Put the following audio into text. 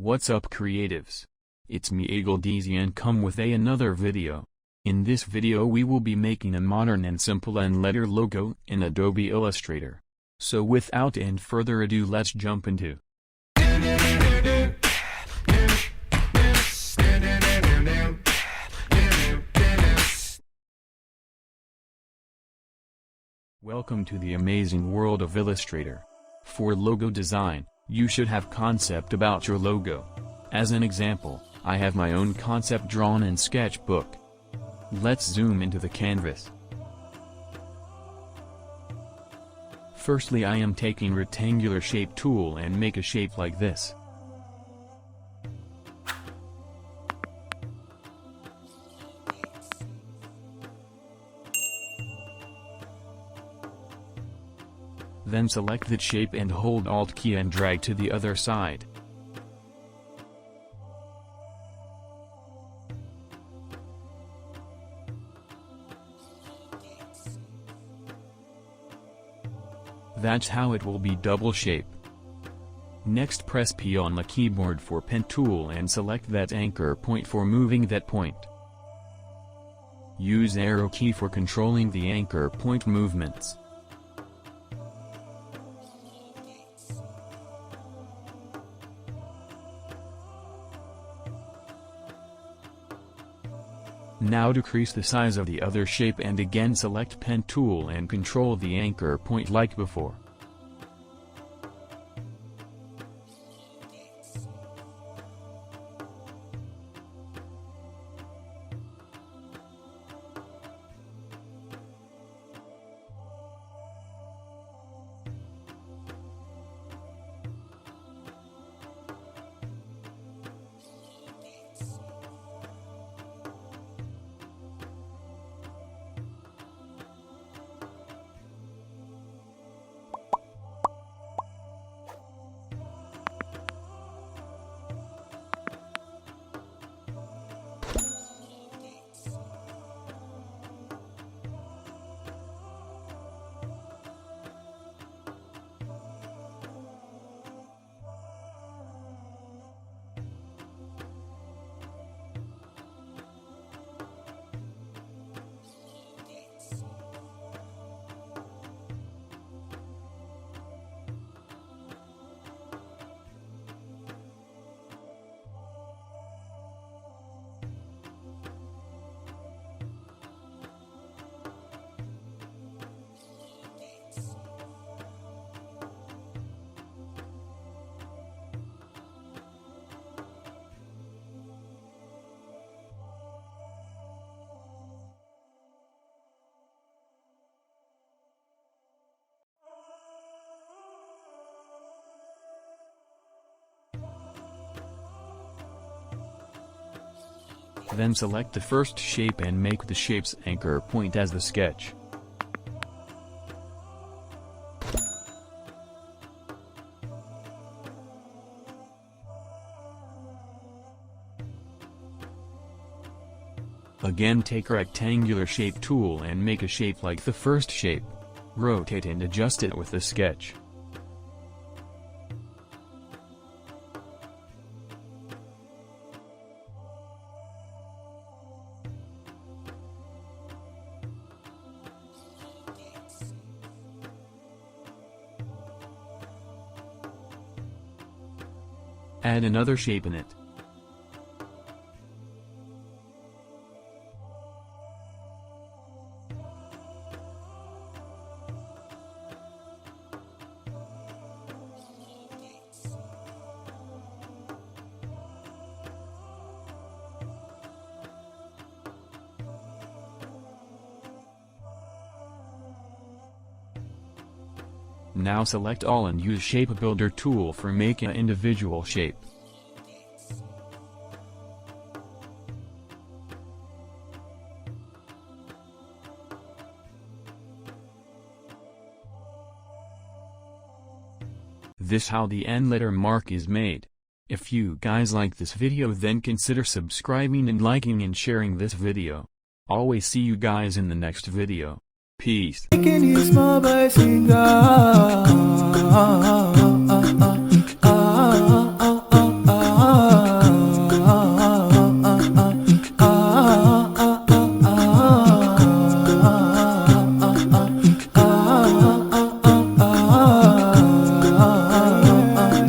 What's up creatives? It's me Eagle.Dzn come with another video. In this video we will be making a modern and simple N-letter logo in Adobe Illustrator. So without any further ado, let's jump into. Welcome to the amazing world of Illustrator. For logo design, you should have concept about your logo. As an example, I have my own concept drawn in sketchbook. Let's zoom into the canvas. Firstly, I am taking rectangular shape tool and make a shape like this. Then select that shape and hold Alt key and drag to the other side. That's how it will be double shape. Next, press P on the keyboard for pen tool and select that anchor point for moving that point. Use arrow key for controlling the anchor point movements. Now decrease the size of the other shape and again select pen tool and control the anchor point like before. Then select the first shape and make the shape's anchor point as the sketch. Again, take a rectangular shape tool and make a shape like the first shape. Rotate and adjust it with the sketch. Add another shape in it. Now select all and use Shape Builder tool for making an individual shape. This how the N-letter mark is made. If you guys like this video, then consider subscribing and liking and sharing this video. Always see you guys in the next video. Peace.